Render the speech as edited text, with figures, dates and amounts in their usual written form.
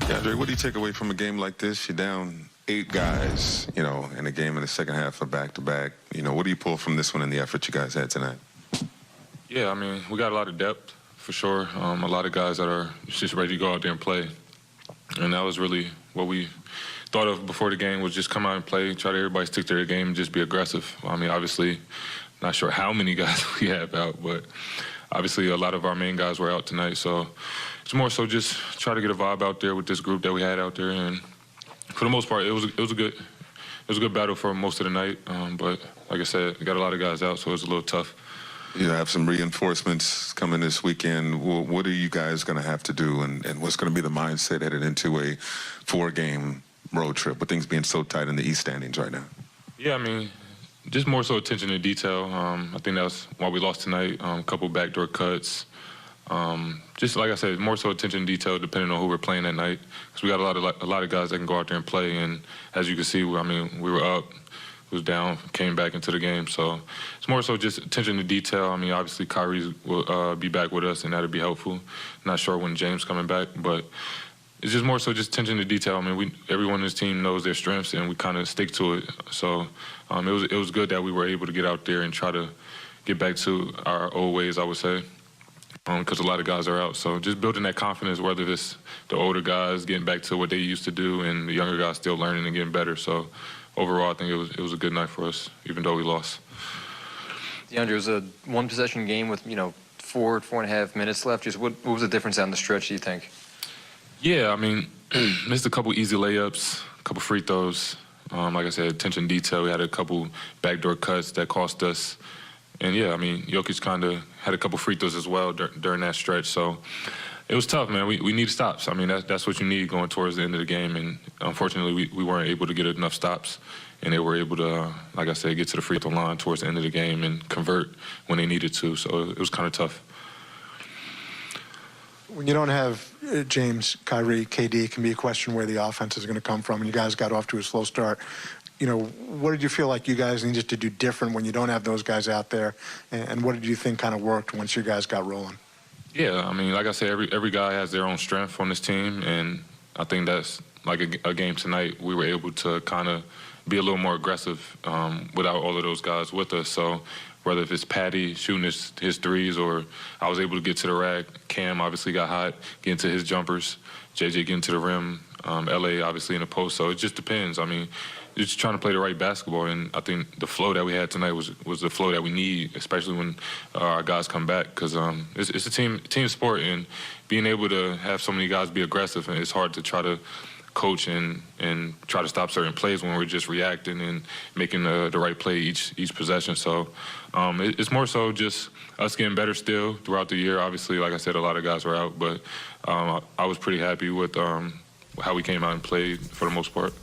DeAndre, what do you take away from a game like this? You're down 8 guys, in a game in the second half of back-to-back. What do you pull from this one and the effort you guys had tonight? Yeah, I mean, we got a lot of depth, for sure. A lot of guys that are just ready to go out there and play. And that was really what we thought of before the game, was just come out and play, try to everybody stick to their game and just be aggressive. I mean, obviously, not sure how many guys we have out, but obviously a lot of our main guys were out tonight. So it's more so just try to get a vibe out there with this group that we had out there. And for the most part, it was a good battle for most of the night. But like I said, we got a lot of guys out, so it was a little tough. You have some reinforcements coming this weekend. What are you guys going to have to do, and what's going to be the mindset headed into a 4-game road trip with things being so tight in the East standings right now? Yeah, I mean, just more so attention to detail. I think that's why we lost tonight. A couple backdoor cuts. Just like I said, more so attention to detail depending on who we're playing that night. Because we got a lot of guys that can go out there and play. And as you can see, I mean, we were up, was down, came back into the game. So it's more so just attention to detail. I mean, obviously Kyrie will be back with us, and that'll be helpful. Not sure when James coming back, but it's just more so just attention to detail. I mean, everyone in this team knows their strengths, and we kind of stick to it. So it was good that we were able to get out there and try to get back to our old ways, I would say, because a lot of guys are out. So just building that confidence, whether it's the older guys getting back to what they used to do and the younger guys still learning and getting better. So overall, I think it was a good night for us, even though we lost. DeAndre, it was a one-possession game with, 4.5 minutes left. Just what was the difference down the stretch, do you think? Yeah, I mean, missed a couple easy layups, a couple free throws. Like I said, attention to detail. We had a couple backdoor cuts that cost us. And, yeah, I mean, Jokic kind of had a couple free throws as well during that stretch. So it was tough, man. We need stops. I mean, that's what you need going towards the end of the game. And unfortunately, we weren't able to get enough stops. And they were able to, like I said, get to the free throw line towards the end of the game and convert when they needed to. So it was kind of tough. When you don't have James, Kyrie, KD, it can be a question where the offense is going to come from, and you guys got off to a slow start. What did you feel like you guys needed to do different when you don't have those guys out there, and what did you think kind of worked once you guys got rolling? Yeah, I mean, like I said, every guy has their own strength on this team, and I think that's like a game tonight. We were able to kind of be a little more aggressive without all of those guys with us. So whether if it's Patty shooting his threes, or I was able to get to the rack. Cam obviously got hot, getting to his jumpers. JJ getting to the rim. LA obviously in the post. So it just depends. I mean, you're just trying to play the right basketball, and I think the flow that we had tonight was the flow that we need, especially when our guys come back, because it's a team sport, and being able to have so many guys be aggressive, and it's hard to try to coach and try to stop certain plays when we're just reacting and making the right play each possession. So it's more so just us getting better still throughout the year. Obviously, like I said, a lot of guys were out, but I was pretty happy with how we came out and played for the most part.